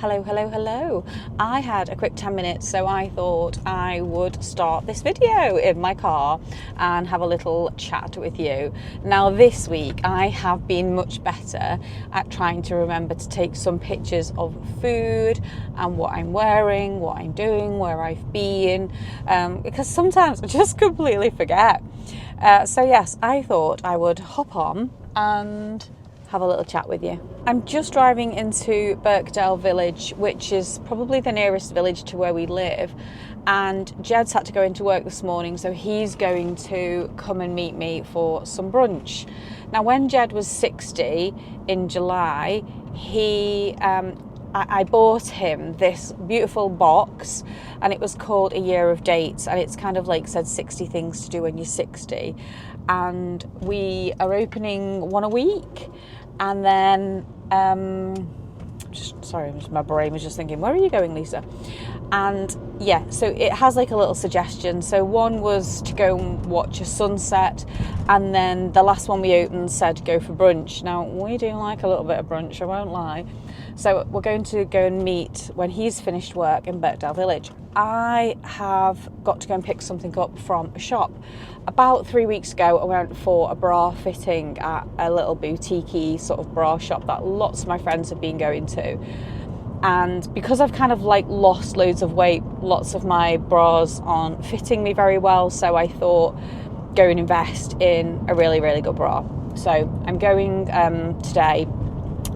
Hello, hello, hello. I had a quick 10 minutes, so I thought I would start this video in my car and have a little chat with you. Now, this week I have been much better at trying to remember to take some pictures of food and what I'm wearing, what I'm doing, where I've been, because sometimes I just completely forget. So yes, I thought I would hop on and have a little chat with you. I'm just driving into Birkdale Village, which is probably the nearest village to where we live, and Jed's had to go into work this morning, so he's going to come and meet me for some brunch. Now, when Jed was 60 in July, I bought him this beautiful box, and it was called A Year of Dates, and it's kind of like said 60 things to do when you're 60, and we are opening one a week. And then, my brain was just thinking, where are you going, Lisa? And yeah, so it has like a little suggestion. So one was to go and watch a sunset, and then the last one we opened said go for brunch. Now, we do like a little bit of brunch, I won't lie. So we're going to go and meet when he's finished work in Birkdale Village. I have got to go and pick something up from a shop. About 3 weeks ago, I went for a bra fitting at a little boutique-y sort of bra shop that lots of my friends have been going to. And because I've kind of like lost loads of weight, lots of my bras aren't fitting me very well. So I thought, go and invest in a really, really good bra. So I'm going today.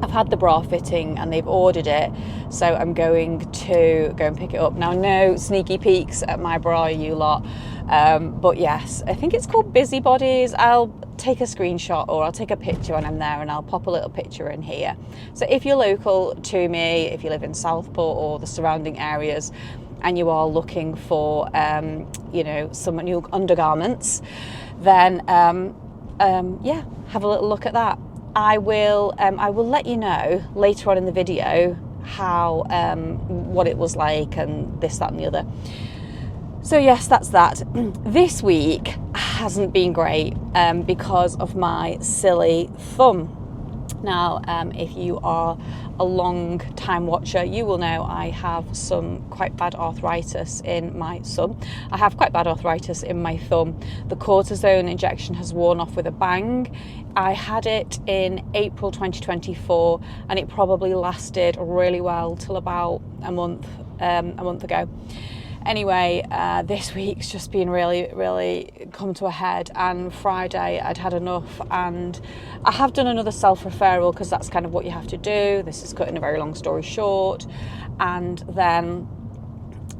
I've had the bra fitting and they've ordered it, so I'm going to go and pick it up. Now, no sneaky peeks at my bra, you lot, but yes, I think it's called Busybodies. I'll take a screenshot or I'll take a picture when I'm there, and I'll pop a little picture in here. So if you're local to me, if you live in Southport or the surrounding areas, and you are looking for some new undergarments, then yeah, have a little look at that. I will let you know later on in the video how what it was like and this, that and the other. So yes, that's that. This week hasn't been great because of my silly thumb. Now, if you are a long time watcher, you will know I have some quite bad arthritis in my thumb. I have quite bad arthritis in my thumb. The cortisone injection has worn off with a bang. I had it in April 2024, and it probably lasted really well till about a month ago. Anyway, this week's just been really, really come to a head, and Friday I'd had enough, and I have done another self-referral because that's kind of what you have to do. This is cutting a very long story short. And then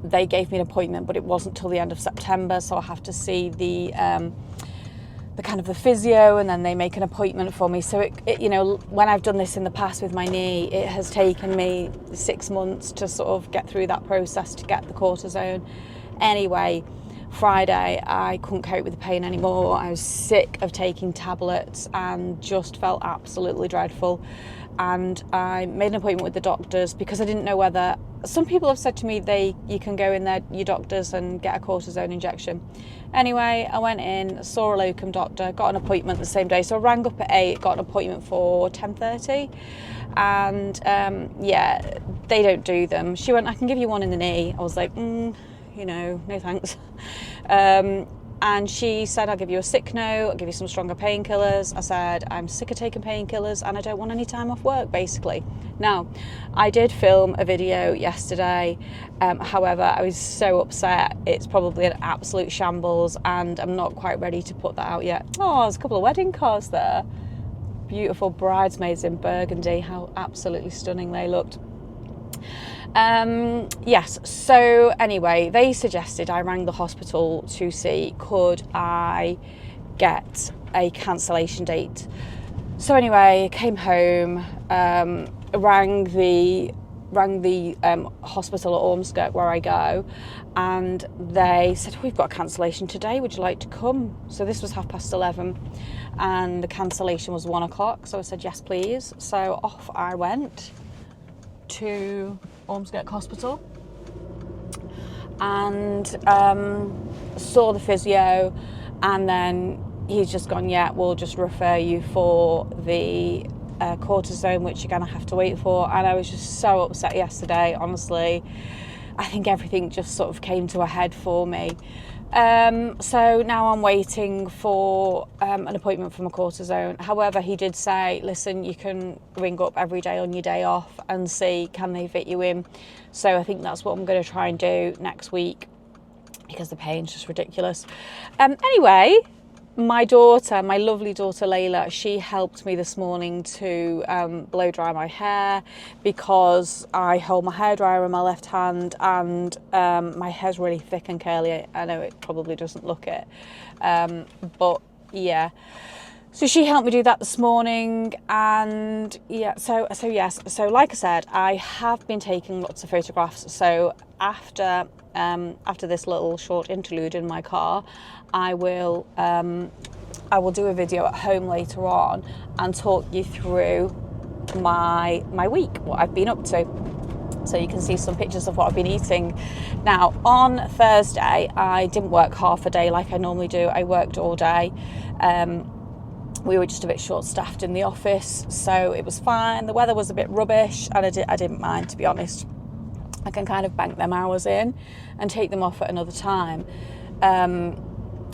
they gave me an appointment, but it wasn't till the end of September, so I have to see the kind of the physio, and then they make an appointment for me. So it when I've done this in the past with my knee, it has taken me 6 months to sort of get through that process to get the cortisone. Anyway, Friday I couldn't cope with the pain anymore. I was sick of taking tablets and just felt absolutely dreadful. And I made an appointment with the doctors because I didn't know whether, some people have said to me you can go in there, your doctors, and get a cortisone injection. Anyway, I went in, saw a locum doctor, got an appointment the same day. So I rang up at 8, got an appointment for 10:30, and yeah, they don't do them. She went, I can give you one in the knee. I was like, no thanks. And she said, I'll give you a sick note, I'll give you some stronger painkillers. I said, I'm sick of taking painkillers and I don't want any time off work, basically. Now, I did film a video yesterday. However, I was so upset. It's probably an absolute shambles, and I'm not quite ready to put that out yet. Oh, there's a couple of wedding cards there. Beautiful bridesmaids in burgundy. How absolutely stunning they looked. Yes, so anyway, they suggested I rang the hospital to see could I get a cancellation date. So anyway, came home, rang the hospital at Ormskirk where I go, and they said, we've got a cancellation today, would you like to come? So this was 11:30, and the cancellation was 1 o'clock, so I said yes please. So off I went to Ormskirk Hospital and saw the physio, and then he's just gone, yeah, we'll just refer you for the cortisone, which you're going to have to wait for. And I was just so upset yesterday, honestly. I think everything just sort of came to a head for me. So now I'm waiting for an appointment from a cortisone. However, he did say, listen, you can ring up every day on your day off and see, can they fit you in? So I think that's what I'm going to try and do next week, because the pain's just ridiculous. Anyway, my daughter, my lovely daughter Layla, she helped me this morning to blow dry my hair, because I hold my hairdryer in my left hand and my hair's really thick and curly. I know it probably doesn't look it, but yeah. So she helped me do that this morning, and yeah, so yes. So like I said, I have been taking lots of photographs. So after this little short interlude in my car, I will do a video at home later on and talk you through my week, what I've been up to. So you can see some pictures of what I've been eating. Now, on Thursday, I didn't work half a day like I normally do. I worked all day. We were just a bit short-staffed in the office, so it was fine. The weather was a bit rubbish, and I didn't mind, to be honest. I can kind of bank them hours in and take them off at another time.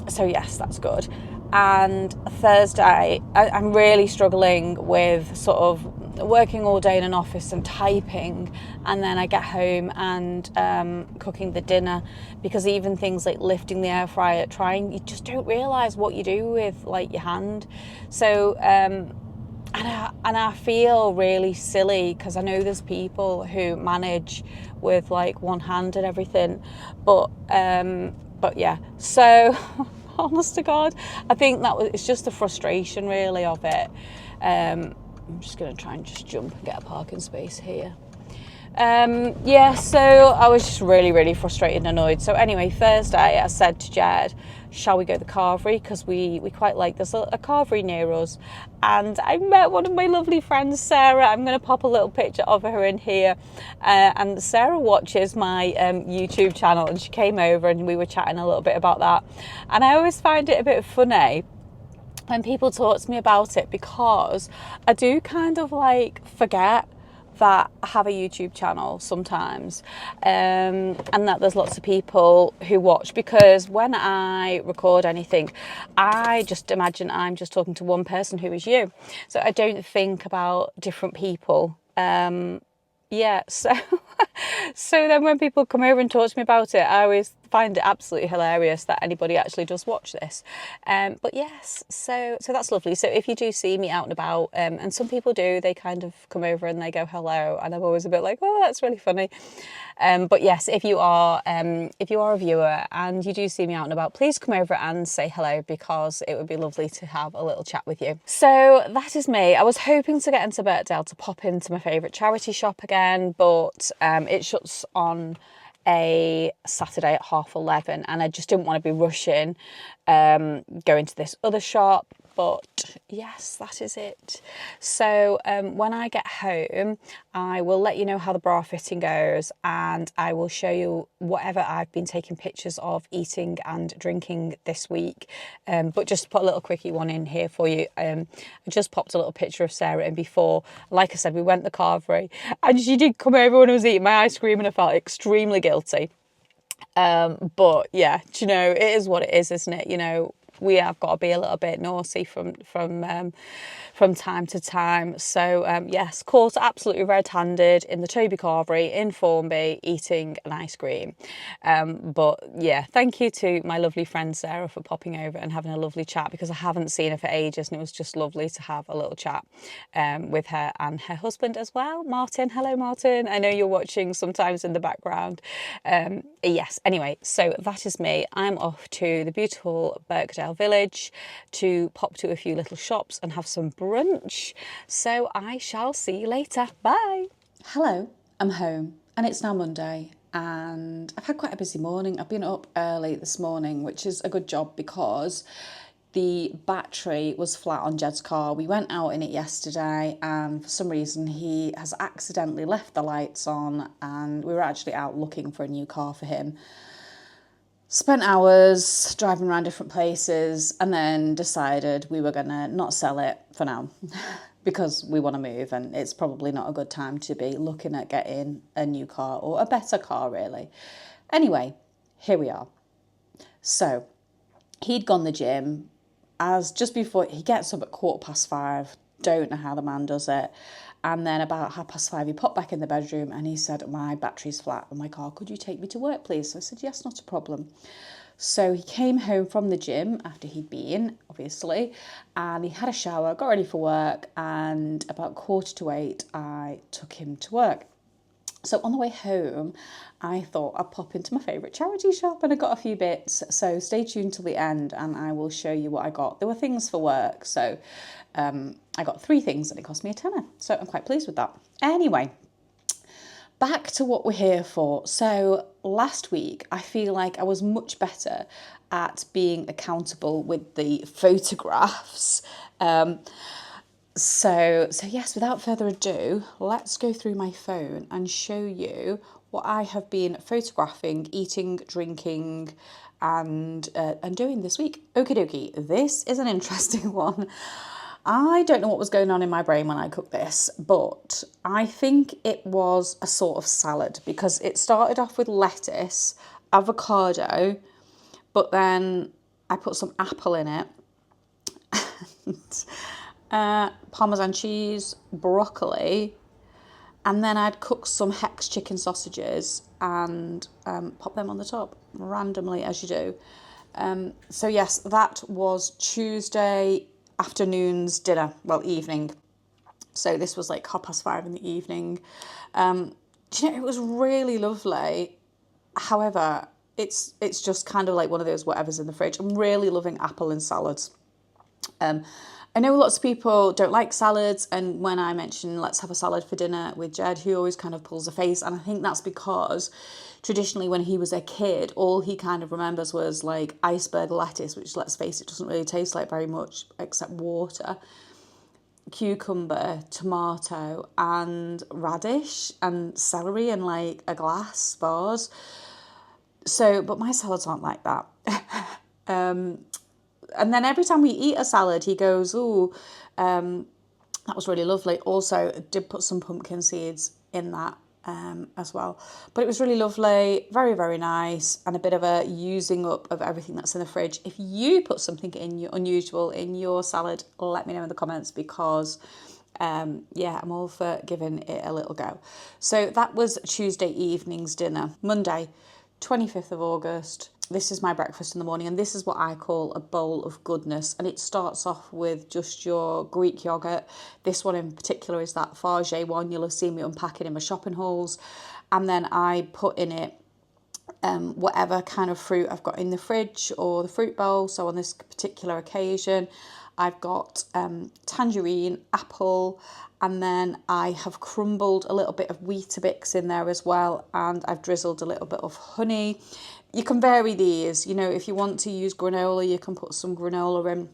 So yes, that's good. And Thursday, I'm really struggling with sort of working all day in an office and typing, and then I get home and cooking the dinner, because even things like lifting the air fryer, you just don't realise what you do with like your hand. So and I feel really silly, because I know there's people who manage with like one hand and everything, but yeah, so honest to God, I think it's just the frustration really of it. I'm just going to try and just jump and get a parking space here. Yeah, so I was just really, really frustrated and annoyed. So anyway, Thursday I said to Jed, shall we go to the carvery? Because we quite like, there's a carvery near us. And I met one of my lovely friends, Sarah. I'm going to pop a little picture of her in here. And Sarah watches my YouTube channel, and she came over and we were chatting a little bit about that. And I always find it a bit funny when people talk to me about it, because I do kind of like forget that I have a YouTube channel sometimes, and that there's lots of people who watch, because when I record anything, I just imagine I'm just talking to one person, who is you. So I don't think about different people. Yeah, so then when people come over and talk to me about it, I always find it absolutely hilarious that anybody actually does watch this. But yes, so that's lovely. So if you do see me out and about, and some people do, they kind of come over and they go hello, and I'm always a bit like, oh, that's really funny. But yes, if you are a viewer and you do see me out and about, please come over and say hello, because it would be lovely to have a little chat with you. So that is me. I was hoping to get into Birkdale to pop into my favourite charity shop again, but it shuts on a Saturday at 11:30, and I just didn't want to be rushing going to this other shop. But yes, that is it. So when I get home, I will let you know how the bra fitting goes, and I will show you whatever I've been taking pictures of eating and drinking this week. But just put a little quickie one in here for you. I just popped a little picture of Sarah in before. Like I said, we went to the carvery, and she did come over when I was eating my ice cream, and I felt extremely guilty. But yeah, do you know, it is what it is, isn't it? You know, we have got to be a little bit naughty from time to time. So yes, caught absolutely red-handed in the Toby Carvery in Formby eating an ice cream. But yeah, thank you to my lovely friend Sarah for popping over and having a lovely chat, because I haven't seen her for ages, and it was just lovely to have a little chat with her and her husband as well, Martin. Hello, Martin. I know you're watching sometimes in the background. Yes, anyway, so that is me. I'm off to the beautiful Birkdale Village to pop to a few little shops and have some brunch. So I shall see you later. Bye. Hello, I'm home, and it's now Monday, and I've had quite a busy morning. I've been up early this morning, which is a good job, because the battery was flat on Jed's car. We went out in it yesterday, and for some reason he has accidentally left the lights on, and we were actually out looking for a new car for him. Spent hours driving around different places, and then decided we were gonna not sell it for now. because we want to move, and it's probably not a good time to be looking at getting a new car or a better car, really. Anyway, here we are. So he'd gone the gym as just before, he gets up at 5:15. Don't know how the man does it. And then about 5:30, he popped back in the bedroom and he said, my battery's flat on my car. Could you take me to work, please? So I said, yes, not a problem. So he came home from the gym after he'd been, obviously, and he had a shower, got ready for work, and about 7:45, I took him to work. So on the way home, I thought I'd pop into my favourite charity shop, and I got a few bits. So stay tuned till the end and I will show you what I got. There were things for work. So I got 3 things and it cost me £10. So I'm quite pleased with that. Anyway, back to what we're here for. So last week, I feel like I was much better at being accountable with the photographs. So yes, without further ado, let's go through my phone and show you what I have been photographing, eating, drinking, and doing this week. Okie dokie, this is an interesting one. I don't know what was going on in my brain when I cooked this, but I think it was a sort of salad, because it started off with lettuce, avocado, but then I put some apple in it, and, Parmesan cheese, broccoli, and then I'd cook some Hex chicken sausages and pop them on the top randomly, as you do. So yes, that was Tuesday afternoon's dinner, well, evening. So this was like 5:30 in the evening. Do you know, it was really lovely. However, it's just kind of like one of those whatever's in the fridge. I'm really loving apple and salads. I know lots of people don't like salads, and when I mention let's have a salad for dinner with Jed, he always kind of pulls a face, and I think that's because traditionally when he was a kid, all he kind of remembers was like iceberg lettuce, which, let's face it, doesn't really taste like very much except water, cucumber, tomato, and radish, and celery, and like a glass vase. So, but my salads aren't like that. And then every time we eat a salad, he goes, "Ooh, that was really lovely." Also, did put some pumpkin seeds in that as well. But it was really lovely, very, very nice, and a bit of a using up of everything that's in the fridge. If you put something unusual in your salad, let me know in the comments, because yeah, I'm all for giving it a little go. So that was Tuesday evening's dinner. Monday, 25th of August. This is my breakfast in the morning, and this is what I call a bowl of goodness. And it starts off with just your Greek yogurt. This one in particular is that Farge one. You'll have seen me unpacking in my shopping hauls. And then I put in it whatever kind of fruit I've got in the fridge or the fruit bowl. So on this particular occasion, I've got tangerine, apple, and then I have crumbled a little bit of Weetabix in there as well, and I've drizzled a little bit of honey. You can vary these, you know, if you want to use granola, you can put some granola in.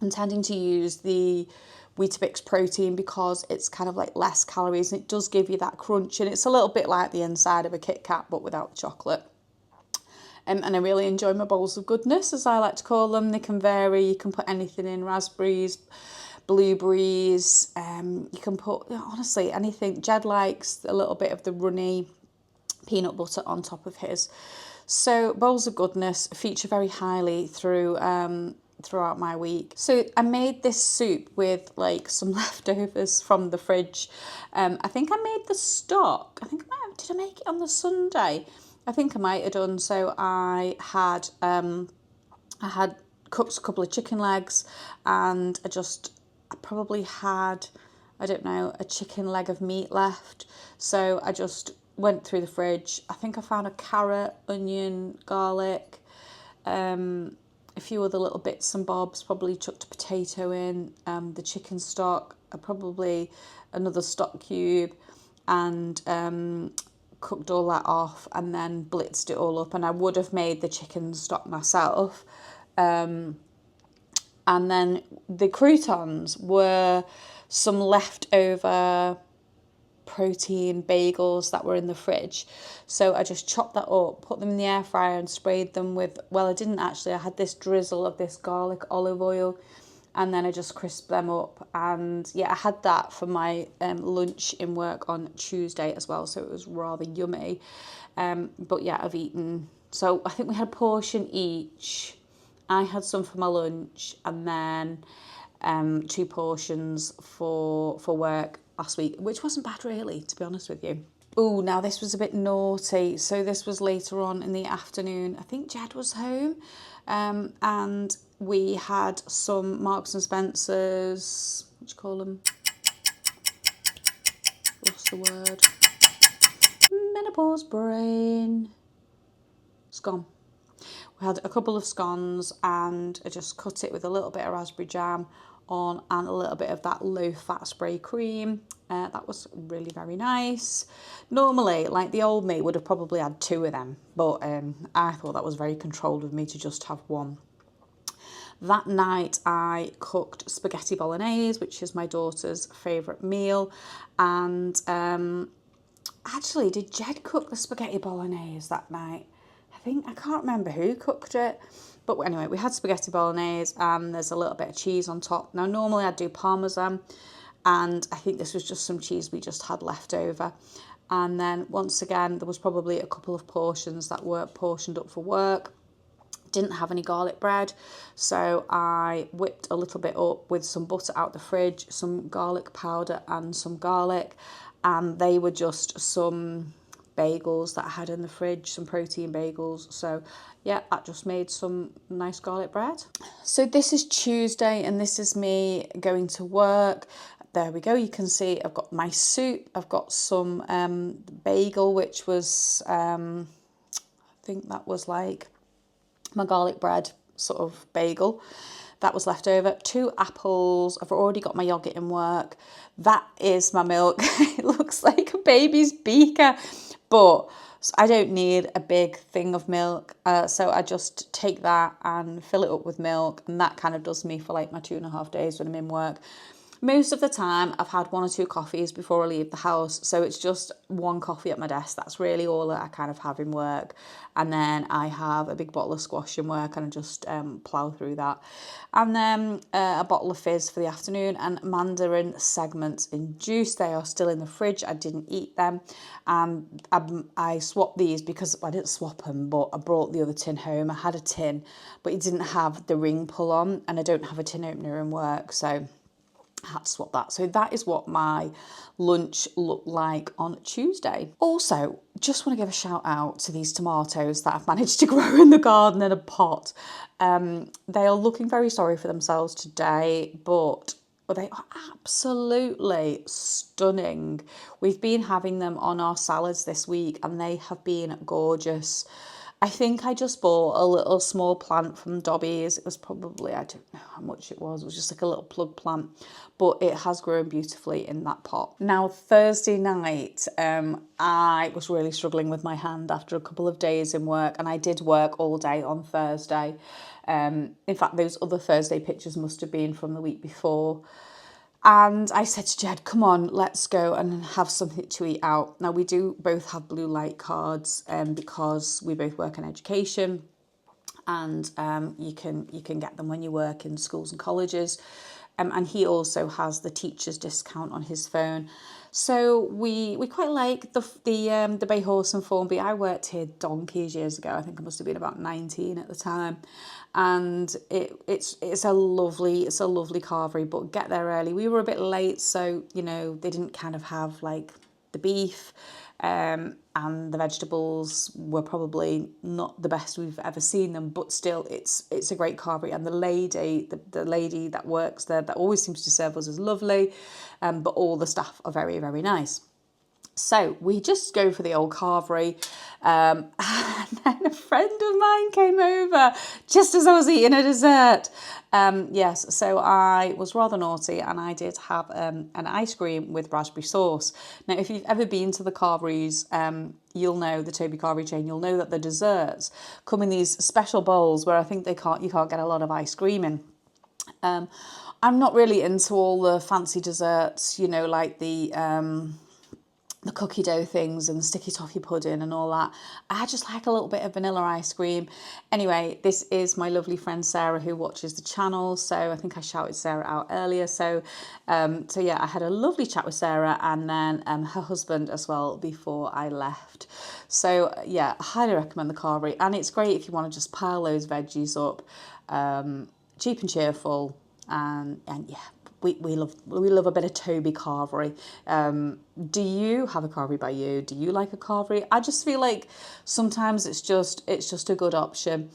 I'm tending to use the Weetabix protein because it's kind of like less calories, and it does give you that crunch, and it's a little bit like the inside of a Kit Kat but without the chocolate. And I really enjoy my bowls of goodness, as I like to call them. They can vary. You can put anything in, raspberries, blueberries. You can put, honestly, anything. Jed likes a little bit of the runny peanut butter on top of his. So bowls of goodness feature very highly throughout my week. So I made this soup with like some leftovers from the fridge. I think I made the stock. Did I make it on the Sunday? I think I might have done. So I had cooked a couple of chicken legs, and I probably had, I don't know, a chicken leg of meat left. So I just went through the fridge. I think I found a carrot, onion, garlic, a few other little bits and bobs, probably chucked a potato in, the chicken stock, probably another stock cube, and cooked all that off, and then blitzed it all up. And I would have made the chicken stock myself. And then the croutons were some leftover protein bagels that were in the fridge. So I just chopped that up, put them in the air fryer, and sprayed them with, well, I didn't actually, I had this drizzle of this garlic olive oil, and then I just crisped them up. And yeah, I had that for my lunch in work on Tuesday as well, so it was rather yummy. But yeah, I've eaten, so I think we had a portion each. I had some for my lunch, and then 2 portions for work last week, which wasn't bad really, to be honest with you. Oh, now this was a bit naughty. So this was later on in the afternoon. I think Jed was home, and we had some Marks and Spencer's, what do you call them? What's the word? Menopause brain. Scone. We had a couple of scones, and I just cut it with a little bit of raspberry jam on and a little bit of that low fat spray cream. That was really very nice. Normally, like the old me would have probably had 2 of them, but I thought that was very controlled of me to just have 1. That night I cooked spaghetti bolognese, which is my daughter's favourite meal. And actually, did Jed cook the spaghetti bolognese that night? I can't remember who cooked it. But anyway, we had spaghetti bolognese, and there's a little bit of cheese on top. Now, normally I'd do parmesan, and I think this was just some cheese we just had left over. And then once again, there was probably a couple of portions that were portioned up for work. Didn't have any garlic bread, so I whipped a little bit up with some butter out the fridge, some garlic powder and some garlic, and they were just some bagels that I had in the fridge, some protein bagels. So yeah, that just made some nice garlic bread. So this is Tuesday, and this is me going to work. There we go, you can see I've got my soup, I've got some bagel, which was I think that was like my garlic bread sort of bagel that was left over. 2 apples. I've already got my yogurt in work. That is my milk. It looks like a baby's beaker, but I don't need a big thing of milk, so I just take that and fill it up with milk, and that kind of does me for like my 2.5 days when I'm in work. Most of the time I've had 1 or 2 coffees before I leave the house, so it's just 1 coffee at my desk. That's really all that I kind of have in work, and then I have a big bottle of squash in work, and I just plough through that, and then a bottle of fizz for the afternoon, and mandarin segments in juice. They are still in the fridge. I didn't eat them, and I swapped these because I didn't swap them, but I brought the other tin home. I had a tin, but it didn't have the ring pull on, and I don't have a tin opener in work, so I had to swap that. So that is what my lunch looked like on Tuesday. Also, just want to give a shout out to these tomatoes that I've managed to grow in the garden in a pot. They are looking very sorry for themselves today, but they are absolutely stunning. We've been having them on our salads this week, and they have been gorgeous. I think I just bought a little small plant from Dobby's. It was probably, I don't know how much it was just like a little plug plant, but it has grown beautifully in that pot. Now, Thursday night, I was really struggling with my hand after a couple of days in work, and I did work all day on Thursday. In fact, those other Thursday pictures must have been from the week before. And I said to Jed, come on, let's go and have something to eat out. Now, we do both have blue light cards because we both work in education, and you can get them when you work in schools and colleges. And he also has the teacher's discount on his phone. So we quite like the Bay Horse and Formby. I worked here donkeys years ago. I think I must have been about 19 at the time. And it's a lovely carvery, but get there early. We were a bit late, so they didn't kind of have like the beef, and the vegetables were probably not the best we've ever seen them, but still it's a great carvery, and the lady that works there that always seems to serve us is lovely, but all the staff are very, very nice. So we just go for the old carvery, and then a friend of mine came over just as I was eating a dessert. Yes, so I was rather naughty, and I did have an ice cream with raspberry sauce. Now, if you've ever been to the carveries, you'll know, the Toby Carvery chain, you'll know that the desserts come in these special bowls where I think you can't get a lot of ice cream in. I'm not really into all the fancy desserts, like the the cookie dough things and sticky toffee pudding and all that. I just like a little bit of vanilla ice cream. Anyway, this is my lovely friend Sarah who watches the channel, so I think I shouted Sarah out earlier. So yeah, I had a lovely chat with Sarah and then her husband as well before I left. So yeah, I highly recommend the carvery, and it's great if you want to just pile those veggies up, cheap and cheerful, and yeah. We love a bit of Toby carvery. Do you have a carvery by you? Do you like a carvery? I just feel like sometimes it's just a good option,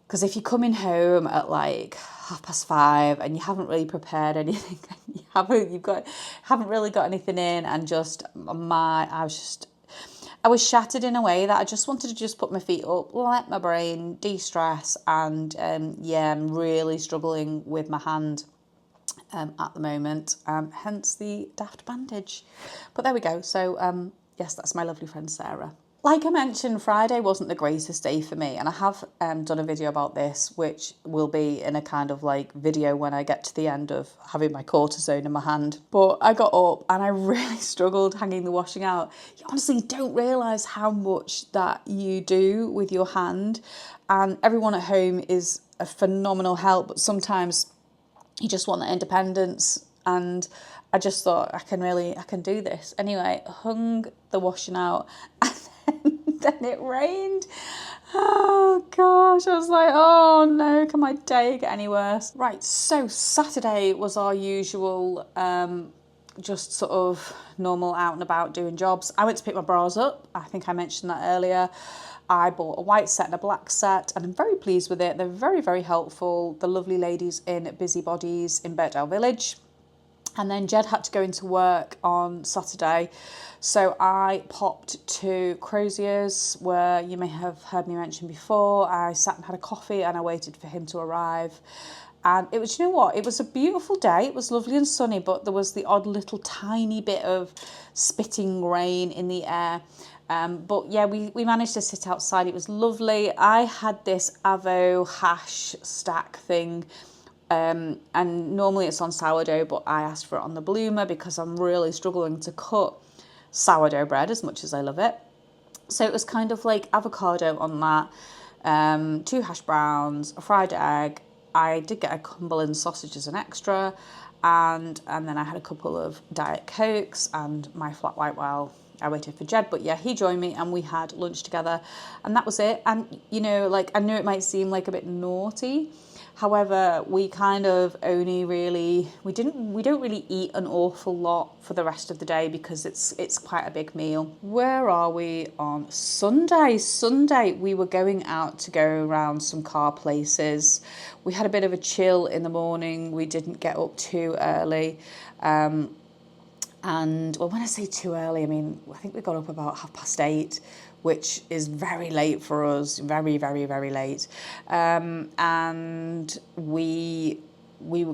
because if you're coming home at like 5:30 and you haven't really prepared anything, you haven't really got anything in, and I was shattered in a way that I just wanted to just put my feet up, let my brain de-stress, and yeah, I'm really struggling with my hand at the moment, hence the daft bandage. But there we go. So yes, that's my lovely friend Sarah. Like I mentioned, Friday wasn't the greatest day for me, and I have done a video about this, which will be in a kind of like video when I get to the end of having my cortisone in my hand. But I got up and I really struggled hanging the washing out. You honestly don't realise how much that you do with your hand, and everyone at home is a phenomenal help, but sometimes you just want that independence, and I just thought I can do this. Anyway, hung the washing out and then it rained. Oh gosh, I was like, oh no, can my day get any worse? Right, so Saturday was our usual just sort of normal out and about doing jobs. I went to pick my bras up. I think I mentioned that earlier. I bought a white set and a black set, and I'm very pleased with it. They're very, very helpful. The lovely ladies in Busybodies in Birkdale Village. And then Jed had to go into work on Saturday, so I popped to Crozier's, where you may have heard me mention before. I sat and had a coffee and I waited for him to arrive. And it was, you know what, it was a beautiful day. It was lovely and sunny, but there was the odd little tiny bit of spitting rain in the air. But yeah, we managed to sit outside. It was lovely. I had this avo hash stack thing, and normally it's on sourdough, but I asked for it on the bloomer because I'm really struggling to cut sourdough bread as much as I love it. So it was kind of like avocado on that, 2 hash browns, a fried egg. I did get a Cumberland sausage as an extra, and then I had a couple of Diet Cokes and my flat white while I waited for Jed. But yeah, he joined me and we had lunch together, and that was it. And you know, like, I know it might seem like a bit naughty, however, we kind of only really, we don't really eat an awful lot for the rest of the day because it's quite a big meal. Where are we on Sunday? Sunday we were going out to go around some car places. We had a bit of a chill in the morning. We didn't get up too early. And well, when I say too early, I mean, I think we got up about 8:30, which is very late for us, very, very, very late. And we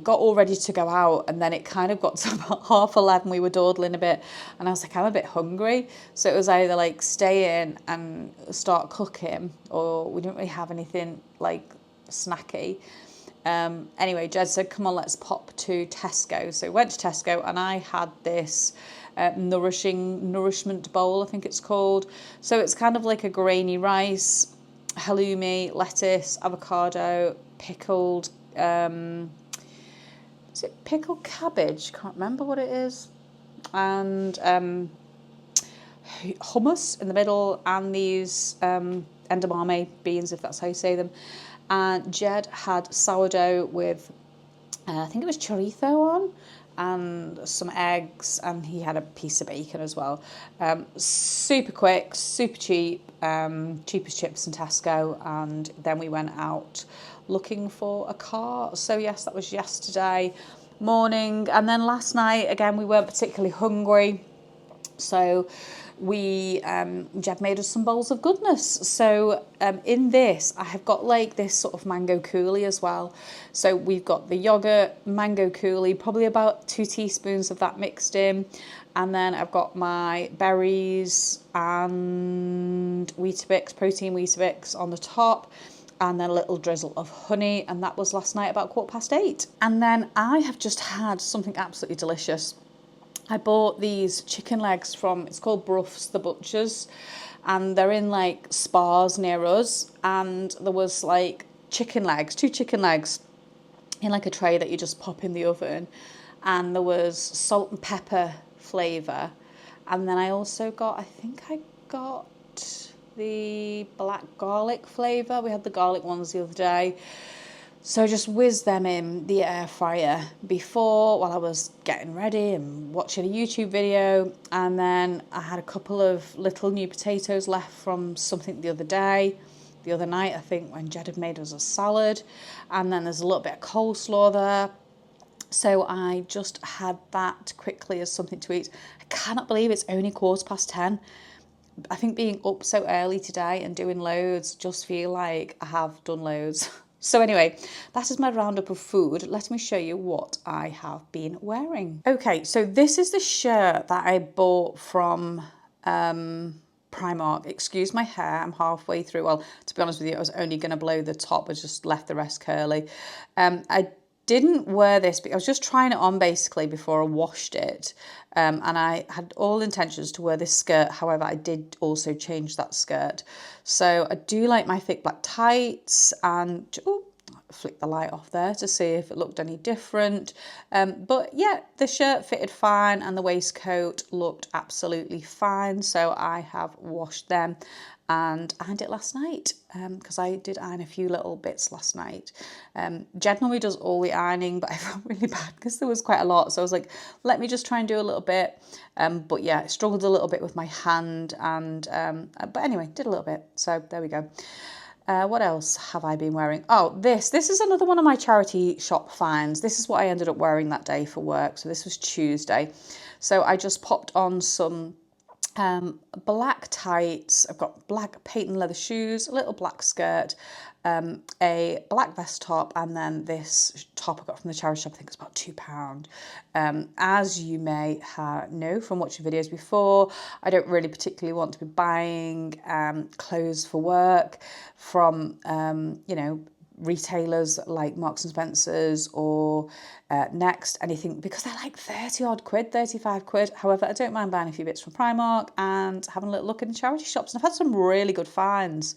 got all ready to go out, and then it kind of got to about 11:30. We were dawdling a bit, and I was like, I'm a bit hungry. So it was either like stay in and start cooking, or we didn't really have anything like snacky. Anyway, Jed said, come on, let's pop to Tesco. So we went to Tesco, and I had this nourishment bowl, I think it's called. So it's kind of like a grainy rice, halloumi, lettuce, avocado, pickled, is it pickled cabbage? Can't remember what it is. And hummus in the middle, and these edamame beans, if that's how you say them. And Jed had sourdough with, I think it was chorizo on, and some eggs, and he had a piece of bacon as well. Super quick, super cheap, cheap as chips in Tesco. And then we went out looking for a car. So yes, that was yesterday morning. And then last night, again, we weren't particularly hungry, so Jed made us some bowls of goodness. So in this, I have got like this sort of mango coulis as well. So we've got the yogurt, mango coulis, probably about 2 teaspoons of that mixed in. And then I've got my berries and Weetabix, protein Weetabix on the top, and then a little drizzle of honey. And that was last night about 8:15. And then I have just had something absolutely delicious. I bought these chicken legs from, it's called Bruff's the Butchers, and they're in like spas near us, and there was like chicken legs, 2 chicken legs in like a tray that you just pop in the oven, and there was salt and pepper flavour, and then I also got, I think I got the black garlic flavour. We had the garlic ones the other day. So I just whizzed them in the air fryer before, while I was getting ready and watching a YouTube video. And then I had a couple of little new potatoes left from something the other night, I think, when Jed had made us a salad. And then there's a little bit of coleslaw there. So I just had that quickly as something to eat. I cannot believe it's only 10:15. I think being up so early today and doing loads, just feel like I have done loads. So anyway, that is my roundup of food. Let me show you what I have been wearing. Okay, so this is the shirt that I bought from Primark. Excuse my hair, I'm halfway through. Well, to be honest with you, I was only going to blow the top. I just left the rest curly. I didn't wear this, but I was just trying it on basically before I washed it. And I had all intentions to wear this skirt. However, I did also change that skirt. So I do like my thick black tights, and flick the light off there to see if it looked any different. But yeah, the shirt fitted fine and the waistcoat looked absolutely fine. So I have washed them and ironed it last night, because I did iron a few little bits last night. Jed normally does all the ironing, but I felt really bad because there was quite a lot. So I was like, let me just try and do a little bit. But yeah, I struggled a little bit with my hand, and but anyway, did a little bit. So there we go. What else have I been wearing? Oh, this is another one of my charity shop finds. This is what I ended up wearing that day for work. So this was Tuesday. So I just popped on some black tights. I've got black patent leather shoes, a little black skirt, a black vest top, and then this top I got from the charity shop. I think it's about £2. As you may know from watching videos before, I don't really particularly want to be buying clothes for work from retailers like Marks and Spencer's or Next, anything, because they're like 30 odd quid, 35 quid. However, I don't mind buying a few bits from Primark and having a little look in the charity shops. And I've had some really good finds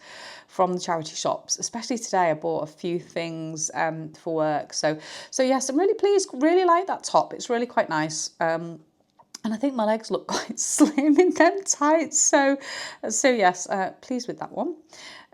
from the charity shops, especially today. I bought a few things for work. So yes, I'm really pleased, really like that top. It's really quite nice. And I think my legs look quite slim in them tights. So yes, pleased with that one.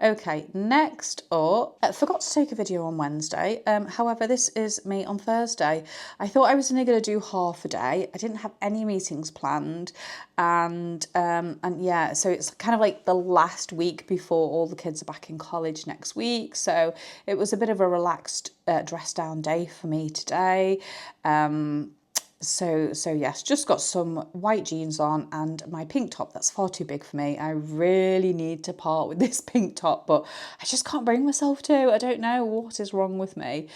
Okay, next up, I forgot to take a video on Wednesday. However, this is me on Thursday. I thought I was only going to do half a day. I didn't have any meetings planned. And yeah, so it's kind of like the last week before all the kids are back in college next week. So it was a bit of a relaxed dress down day for me today. So yes, just got some white jeans on and my pink top. That's far too big for me. I really need to part with this pink top, but I just can't bring myself to. I don't know what is wrong with me.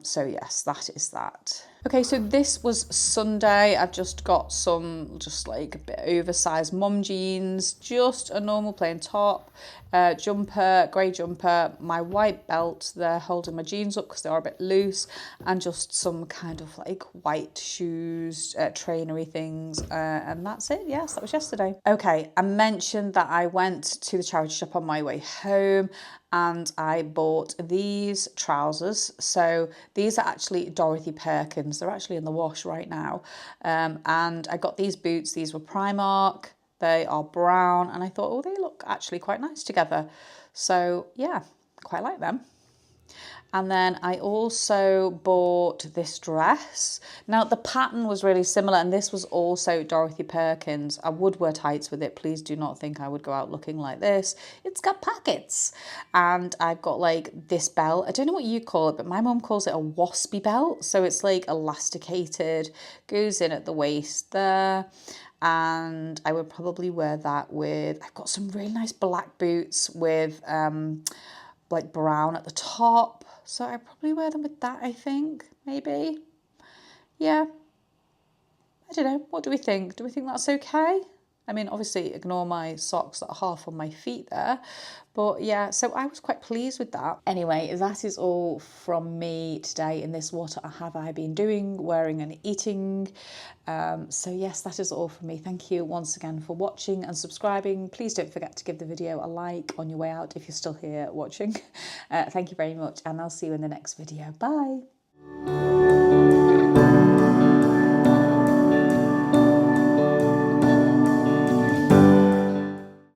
So yes, that is that. Okay, so this was Sunday. I've just got some just like a bit oversized mum jeans, just a normal plain top, jumper, grey jumper, my white belt there holding my jeans up because they are a bit loose, and just some kind of like white shoes, trainery things, and that's it. Yes, that was yesterday. Okay, I mentioned that I went to the charity shop on my way home and I bought these trousers. So these are actually Dorothy Perkins. They're actually in the wash right now. And I got these boots. These were Primark. They are brown. And I thought, oh, they look actually quite nice together. So yeah, quite like them. And then I also bought this dress. Now the pattern was really similar, and this was also Dorothy Perkins. I would wear tights with it. Please do not think I would go out looking like this. It's got pockets. And I've got like this belt. I don't know what you call it, but my mum calls it a waspy belt. So it's like elasticated, goes in at the waist there. And I would probably wear that with, I've got some really nice black boots with like brown at the top. So I probably wear them with that, I think, maybe. Yeah. I don't know. What do we think? Do we think that's okay? I mean, obviously ignore my socks that are half on my feet there. But yeah, so I was quite pleased with that. Anyway, that is all from me today in this What Have I Been Doing, Wearing and Eating. So yes, that is all from me. Thank you once again for watching and subscribing. Please don't forget to give the video a like on your way out if you're still here watching. Thank you very much, and I'll see you in the next video. Bye.